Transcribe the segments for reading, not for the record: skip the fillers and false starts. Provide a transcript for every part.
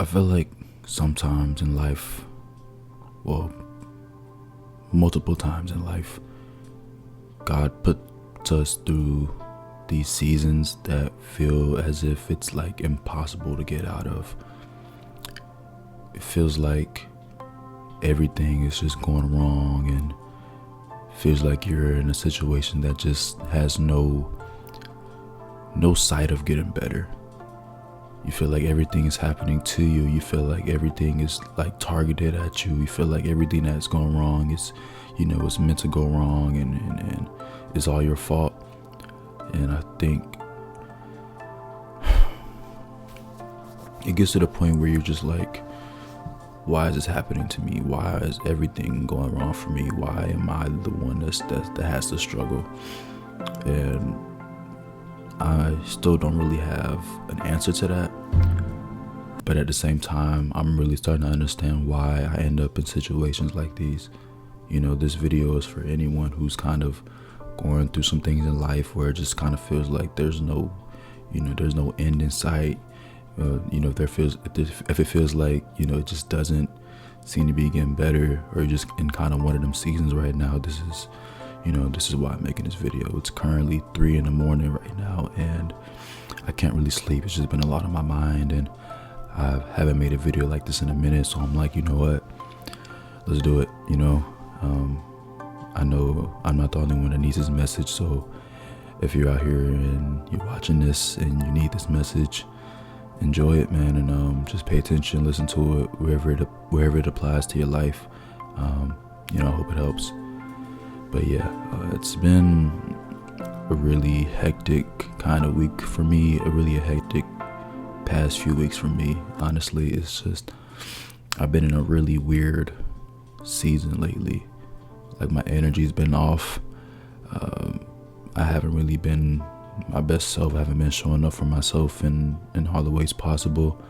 I feel like sometimes in life, well, multiple times in life, God puts us through these seasons that feel as if it's like impossible to get out of. It feels like everything is just going wrong and feels like you're in a situation that just has no sight of getting better. You feel like everything is happening to you. You feel like everything is like targeted at you. You feel like everything that's going wrong is, it's meant to go wrong and it's all your fault. And I think it gets to the point where you're just like, why is this happening to me? Why is everything going wrong for me? Why am I the one that has to struggle? And I still don't really have an answer to that. But at the same time, I'm really starting to understand why I end up in situations like these. This video is for anyone who's kind of going through some things in life where it just kind of feels like there's no end in sight. If it feels like, it just doesn't seem to be getting better, or you're just in kind of one of them seasons right now, this is why I'm making this video. It's currently 3 a.m. right now, and I can't really sleep. It's just been a lot on my mind, and I haven't made a video like this in a minute, so I'm like, you know what? Let's do it, I know I'm not the only one that needs this message, so if you're out here and you're watching this and you need this message, enjoy it, man, and just pay attention, listen to it wherever it applies to your life. I hope it helps. But yeah, it's been a really hectic kind of week for me, a hectic past few weeks for me. Honestly, it's just, I've been in a really weird season lately. Like, my energy's been off. I haven't really been my best self. I haven't been showing up for myself in all the ways possible.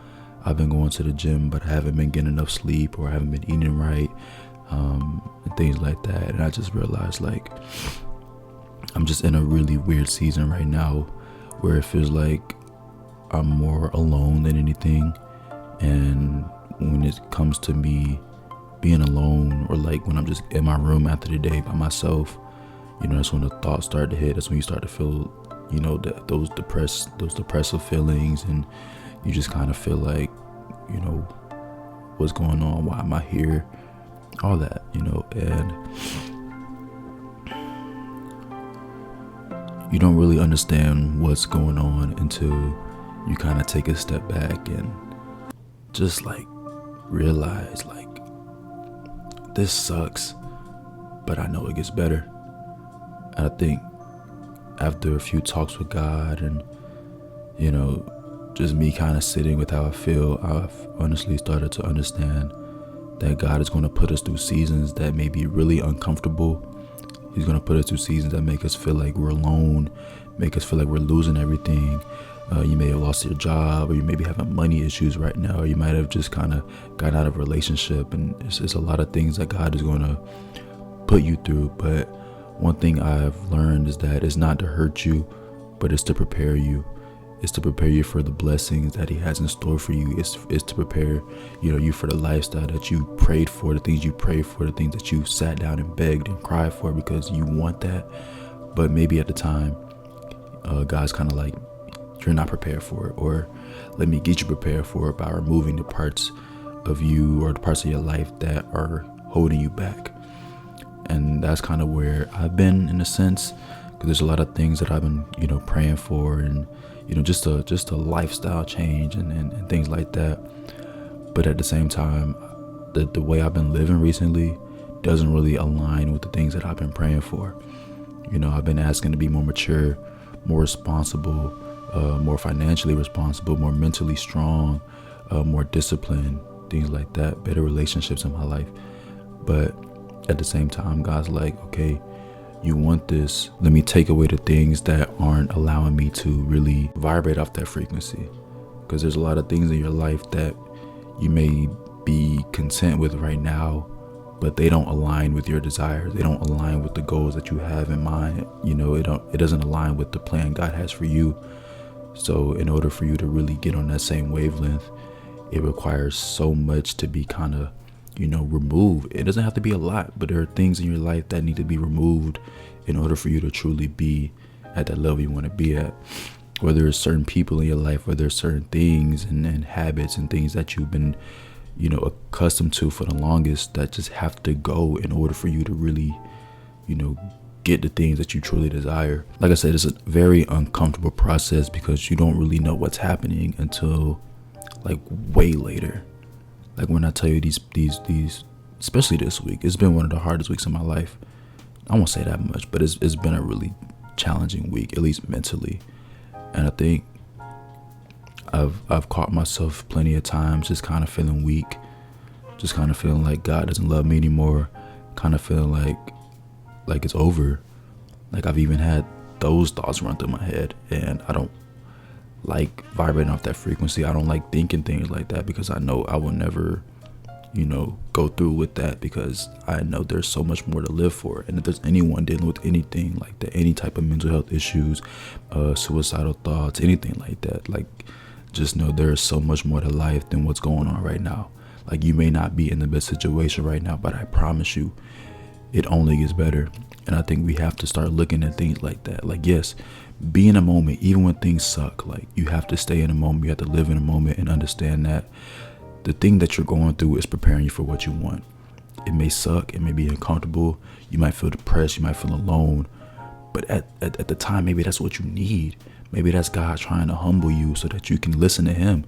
I've been going to the gym, but I haven't been getting enough sleep, or I haven't been eating right, and things like that. And I just realized, like, I'm just in a really weird season right now where it feels like I'm more alone than anything. And when it comes to me being alone, or like when I'm just in my room after the day by myself, that's when the thoughts start to hit. That's when you start to feel, those depressive feelings, and you just kind of feel like, what's going on? Why am I here? All that, and you don't really understand what's going on until you kind of take a step back and just like realize, like, this sucks, but I know it gets better. And I think after a few talks with God and, just me kind of sitting with how I feel, I've honestly started to understand that God is going to put us through seasons that may be really uncomfortable. He's going to put us through seasons that make us feel like we're alone, make us feel like we're losing everything. You may have lost your job, or you may be having money issues right now, or you might have just kind of gotten out of a relationship, and it's a lot of things that God is going to put you through. But one thing I've learned is that it's not to hurt you, but it's to prepare you. It's to prepare you for the blessings that He has in store for you. It's to prepare, you for the lifestyle that you prayed for, the things you prayed for, the things that you sat down and begged and cried for because you want that. But maybe at the time, God's kind of like, you're not prepared for it, or let me get you prepared for it by removing the parts of you or the parts of your life that are holding you back. And that's kind of where I've been, in a sense, because there's a lot of things that I've been, praying for, and just a lifestyle change and things like that. But at the same time, the way I've been living recently doesn't really align with the things that I've been praying for. I've been asking to be more mature, more responsible, more financially responsible, more mentally strong, more disciplined, things like that, better relationships in my life. But at the same time, God's like, okay, you want this, let me take away the things that aren't allowing me to really vibrate off that frequency. Because there's a lot of things in your life that you may be content with right now, but they don't align with your desires. They don't align with the goals that you have in mind. It doesn't align with the plan God has for you. So in order for you to really get on that same wavelength, it requires so much to be kind of, removed. It doesn't have to be a lot, but there are things in your life that need to be removed in order for you to truly be at that level you want to be at. Whether it's certain people in your life, whether it's certain things and habits and things that you've been, accustomed to for the longest, that just have to go in order for you to really, get the things that you truly desire. Like I said, it's a very uncomfortable process because you don't really know what's happening until like way later. Like when I tell you these, especially this week, it's been one of the hardest weeks of my life. I won't say that much, but it's been a really challenging week, at least mentally. And I think I've caught myself plenty of times just kind of feeling weak, just kind of feeling like God doesn't love me anymore, kind of feeling like it's over. Like I've even had those thoughts run through my head, and I don't like vibrating off that frequency. I don't like thinking things like that because I know I will never, go through with that, because I know there's so much more to live for. And if there's anyone dealing with anything like that, any type of mental health issues, suicidal thoughts, anything like that, like just know there is so much more to life than what's going on right now. Like you may not be in the best situation right now, but I promise you, it only gets better. And I think we have to start looking at things like that. Like, yes, be in a moment, even when things suck. Like you have to stay in a moment. You have to live in a moment and understand that the thing that you're going through is preparing you for what you want. It may suck. It may be uncomfortable. You might feel depressed. You might feel alone. But at the time, maybe that's what you need. Maybe that's God trying to humble you so that you can listen to him.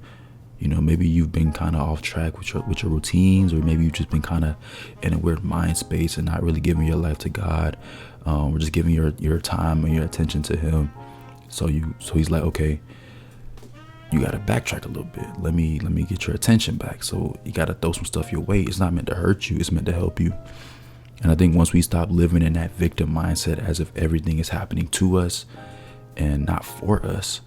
Maybe you've been kind of off track with your routines, or maybe you've just been kind of in a weird mind space and not really giving your life to God, or just giving your time and your attention to him. So he's like, okay, you got to backtrack a little bit. Let me get your attention back. So you got to throw some stuff your way. It's not meant to hurt you. It's meant to help you. And I think once we stop living in that victim mindset as if everything is happening to us and not for us,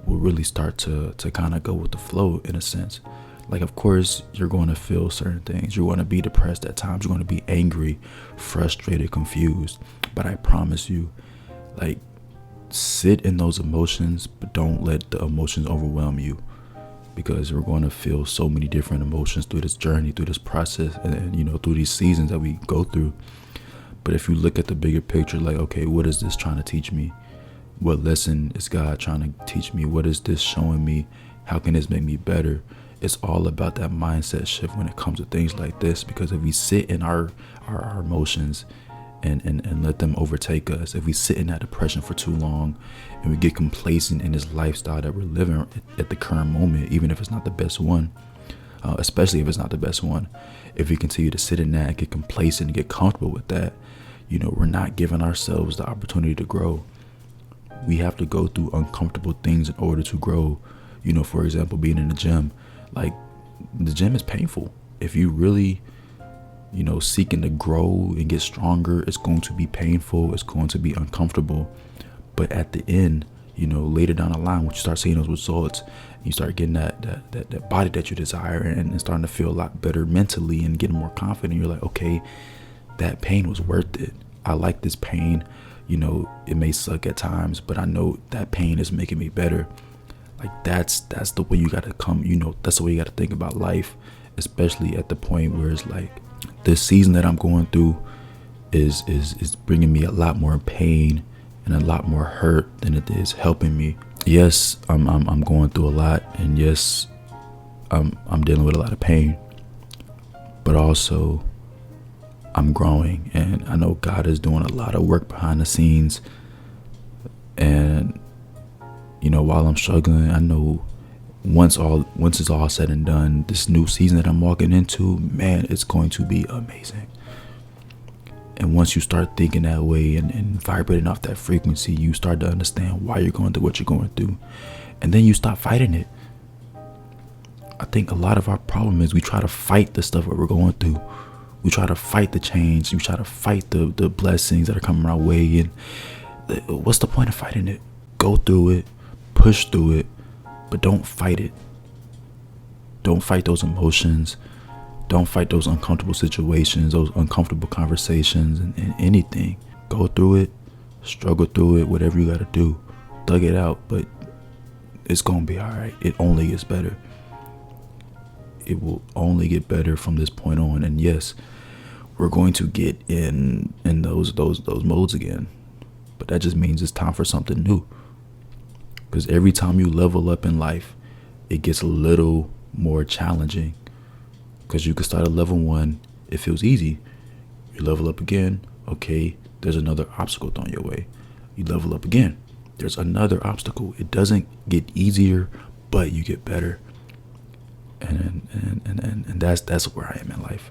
we'll really start to kind of go with the flow in a sense. Like, of course, you're going to feel certain things. You're going to be depressed at times. You're going to be angry, frustrated, confused. But I promise you, like, sit in those emotions, but don't let the emotions overwhelm you, because we're going to feel so many different emotions through this journey, through this process, and through these seasons that we go through. But if you look at the bigger picture, like, okay, what is this trying to teach me? What lesson is God trying to teach me? What is this showing me? How can this make me better? It's all about that mindset shift when it comes to things like this, because if we sit in our emotions and let them overtake us, if we sit in that depression for too long and we get complacent in this lifestyle that we're living at the current moment, even if it's not the best one, especially if it's not the best one, if we continue to sit in that, get complacent and get comfortable with that, we're not giving ourselves the opportunity to grow. We have to go through uncomfortable things in order to grow. For example, being in the gym, like the gym is painful. If you really, seeking to grow and get stronger, it's going to be painful. It's going to be uncomfortable. But at the end, later down the line, once you start seeing those results, you start getting that body that you desire and starting to feel a lot better mentally and getting more confident. You're like, okay, that pain was worth it. I like this pain. It may suck at times, but I know that pain is making me better. Like that's the way you got to come, that's the way you got to think about life, especially at the point where it's like this season that I'm going through is bringing me a lot more pain and a lot more hurt than it is helping me. Yes, I'm going through a lot, and yes, I'm dealing with a lot of pain, but also I'm growing, and I know God is doing a lot of work behind the scenes. And while I'm struggling, I know once it's all said and done, this new season that I'm walking into, man, it's going to be amazing. And once you start thinking that way and vibrating off that frequency, you start to understand why you're going through what you're going through, and then you stop fighting it. I think a lot of our problem is we try to fight the stuff that we're going through. We try to fight the change. We try to fight the blessings that are coming our way. And what's the point of fighting it? Go through it, push through it, but don't fight it. Don't fight those emotions. Don't fight those uncomfortable situations, those uncomfortable conversations, and anything. Go through it, struggle through it, whatever you got to do. Thug it out, but it's going to be all right. It only gets better. it will only get better from this point on. And yes, we're going to get in those modes again, but that just means it's time for something new. Because every time you level up in life, it gets a little more challenging. Because you can start at level 1, it feels easy. You level up again, okay, there's another obstacle thrown your way. You level up again, there's another obstacle. It doesn't get easier, but you get better. And that's where I am in life.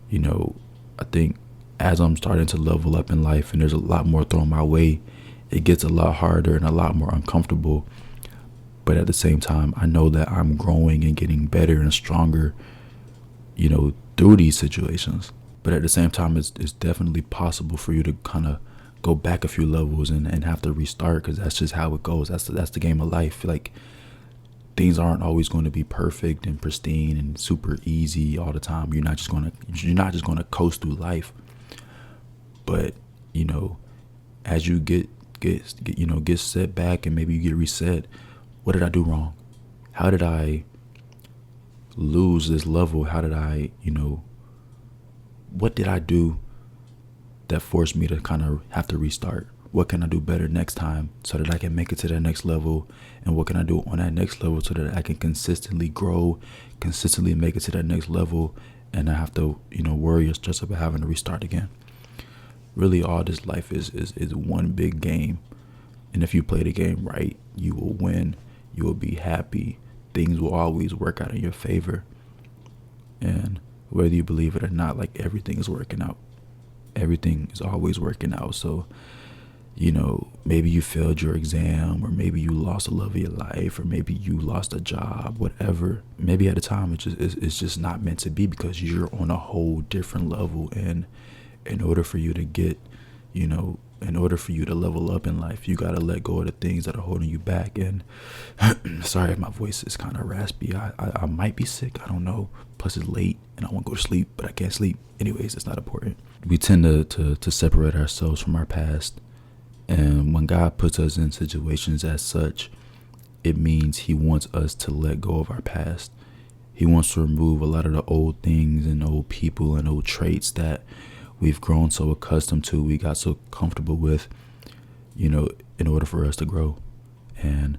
You know, I think as I'm starting to level up in life and there's a lot more thrown my way, it gets a lot harder and a lot more uncomfortable. But at the same time, I know that I'm growing and getting better and stronger, you know, through these situations. But at the same time, it's definitely possible for you to kind of go back a few levels and have to restart, because that's just how it goes. That's the game of life. Like, things aren't always going to be perfect and pristine and super easy all the time. You're not just going to coast through life. But, you know, as you get set back and maybe you get reset, what did I do wrong? How did I lose this level? How did I, what did I do that forced me to kind of have to restart? What can I do better next time so that I can make it to that next level? And what can I do on that next level so that I can consistently grow, consistently make it to that next level, and I have to, worry or stress about having to restart again? Really, all this life is one big game. And if you play the game right, you will win. You will be happy. Things will always work out in your favor. And whether you believe it or not, like, everything is working out. Everything is always working out. So, maybe you failed your exam, or maybe you lost the love of your life, or maybe you lost a job, whatever. Maybe at the time it's just not meant to be, because you're on a whole different level. And in order for you to get, in order for you to level up in life, you got to let go of the things that are holding you back. And sorry if my voice is kind of raspy. I might be sick. I don't know. Plus it's late and I want to go to sleep, but I can't sleep. Anyways, it's not important. We tend to separate ourselves from our past. And when God puts us in situations as such, it means he wants us to let go of our past. He wants to remove a lot of the old things and old people and old traits that we've grown so accustomed to, we got so comfortable with, in order for us to grow. And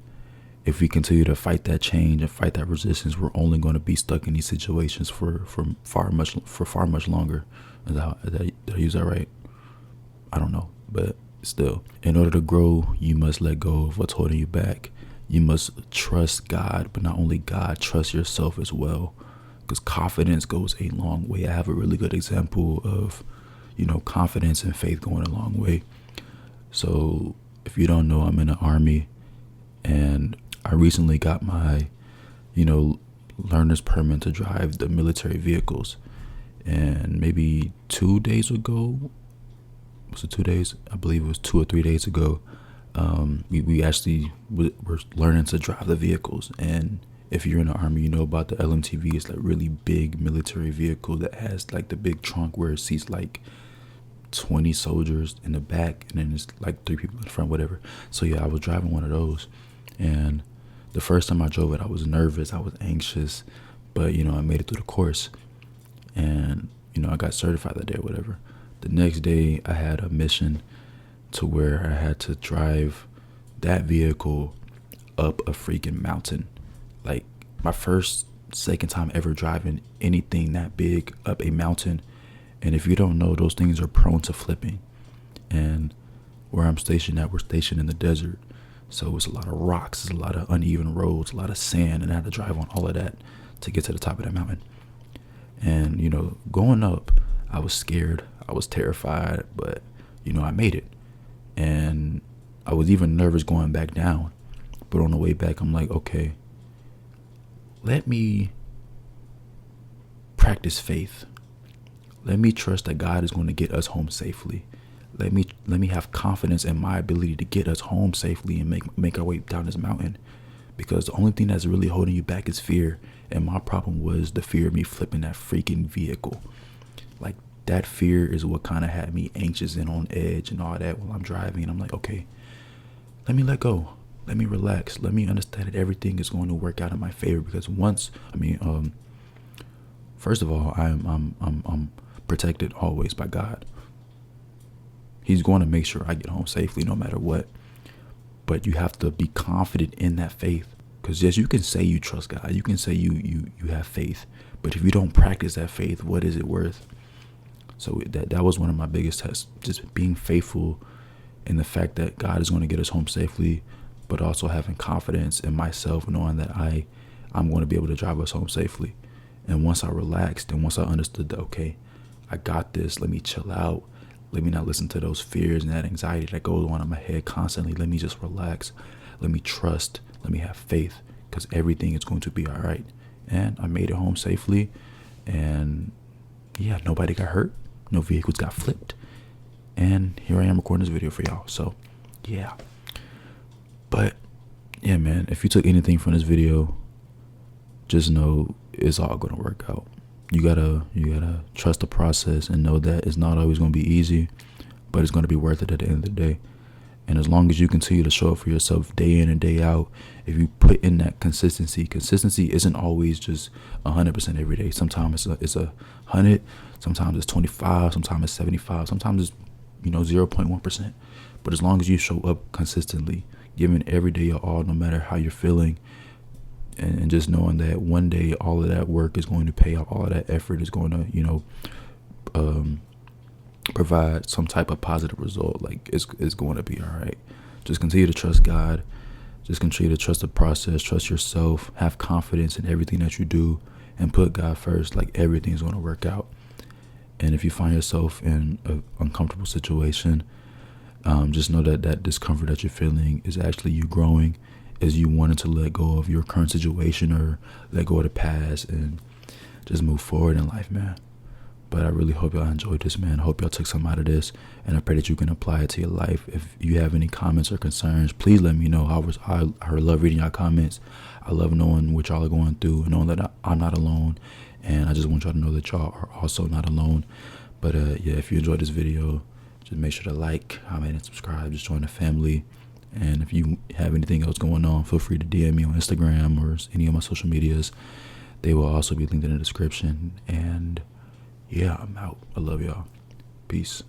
if we continue to fight that change and fight that resistance, we're only going to be stuck in these situations for far much longer. Did I use that right? I don't know, but still, in order to grow, you must let go of what's holding you back. You must trust God, but not only God, trust yourself as well, because confidence goes a long way. I have a really good example of confidence and faith going a long way. So if you don't know, I'm in the Army, and I recently got my, learner's permit to drive the military vehicles. And maybe 2 days ago, was it 2 days? I believe it was 2 or 3 days ago. We actually were learning to drive the vehicles. And if you're in the Army, you know about the LMTV. It's like really big military vehicle that has like the big trunk where it seats like 20 soldiers in the back, and then it's like 3 people in the front, whatever. So yeah, I was driving one of those, and the first time I drove it, I was nervous, I was anxious, but I made it through the course, and I got certified that day or whatever. The next day, I had a mission to where I had to drive that vehicle up a freaking mountain. Like, my second time ever driving anything that big up a mountain. And if you don't know, those things are prone to flipping. And where I'm stationed at, we're stationed in the desert. So it's a lot of rocks, it's a lot of uneven roads, a lot of sand, and I had to drive on all of that to get to the top of that mountain. And, going up, I was scared, I was terrified, but, I made it. And I was even nervous going back down. But on the way back, I'm like, okay, let me practice faith. Let me trust that God is going to get us home safely. Let me have confidence in my ability to get us home safely and make our way down this mountain. Because the only thing that's really holding you back is fear. And my problem was the fear of me flipping that freaking vehicle. Like, that fear is what kind of had me anxious and on edge and all that while I'm driving. And I'm like, okay, let me let go. Let me relax. Let me understand that everything is going to work out in my favor. Because First of all, I'm protected always by God. He's going to make sure I get home safely no matter what. But you have to be confident in that faith. Because yes, you can say you trust God. You can say you have faith. But if you don't practice that faith, what is it worth? So that was one of my biggest tests. Just being faithful in the fact that God is going to get us home safely, but also having confidence in myself, knowing that I'm going to be able to drive us home safely. And once I relaxed and once I understood that, okay, I got this, let me chill out. Let me not listen to those fears and that anxiety that goes on in my head constantly. Let me just relax. Let me trust. Let me have faith, because everything is going to be all right. And I made it home safely. And yeah, nobody got hurt. No vehicles got flipped. And here I am recording this video for y'all. So yeah. But yeah, man, if you took anything from this video, just know it's all going to work out. You gotta trust the process and know that it's not always going to be easy, but it's going to be worth it at the end of the day. And as long as you continue to show up for yourself day in and day out, if you put in that consistency isn't always just 100% every day. Sometimes it's 100, sometimes it's 25, sometimes it's 75, sometimes it's 0.1%. But as long as you show up consistently, giving every day your all, no matter how you're feeling, and just knowing that one day all of that work is going to pay off, all of that effort is going to provide some type of positive result. Like it's going to be all right. Just continue to trust God. Just continue to trust the process, trust yourself, have confidence in everything that you do, and put God first. Like everything's going to work out. And if you find yourself in an uncomfortable situation, just know that discomfort that you're feeling is actually you growing, is you wanting to let go of your current situation or let go of the past and just move forward in life, man. But I really hope y'all enjoyed this, man. I hope y'all took something out of this, and I pray that you can apply it to your life. If you have any comments or concerns, please let me know. I love reading y'all comments. I love knowing what y'all are going through and knowing that I'm not alone. And I just want y'all to know that y'all are also not alone. But yeah, if you enjoyed this video, just make sure to like, comment, and subscribe. Just join the family. And if you have anything else going on, feel free to DM me on Instagram or any of my social medias. They will also be linked in the description. And yeah, I'm out. I love y'all. Peace.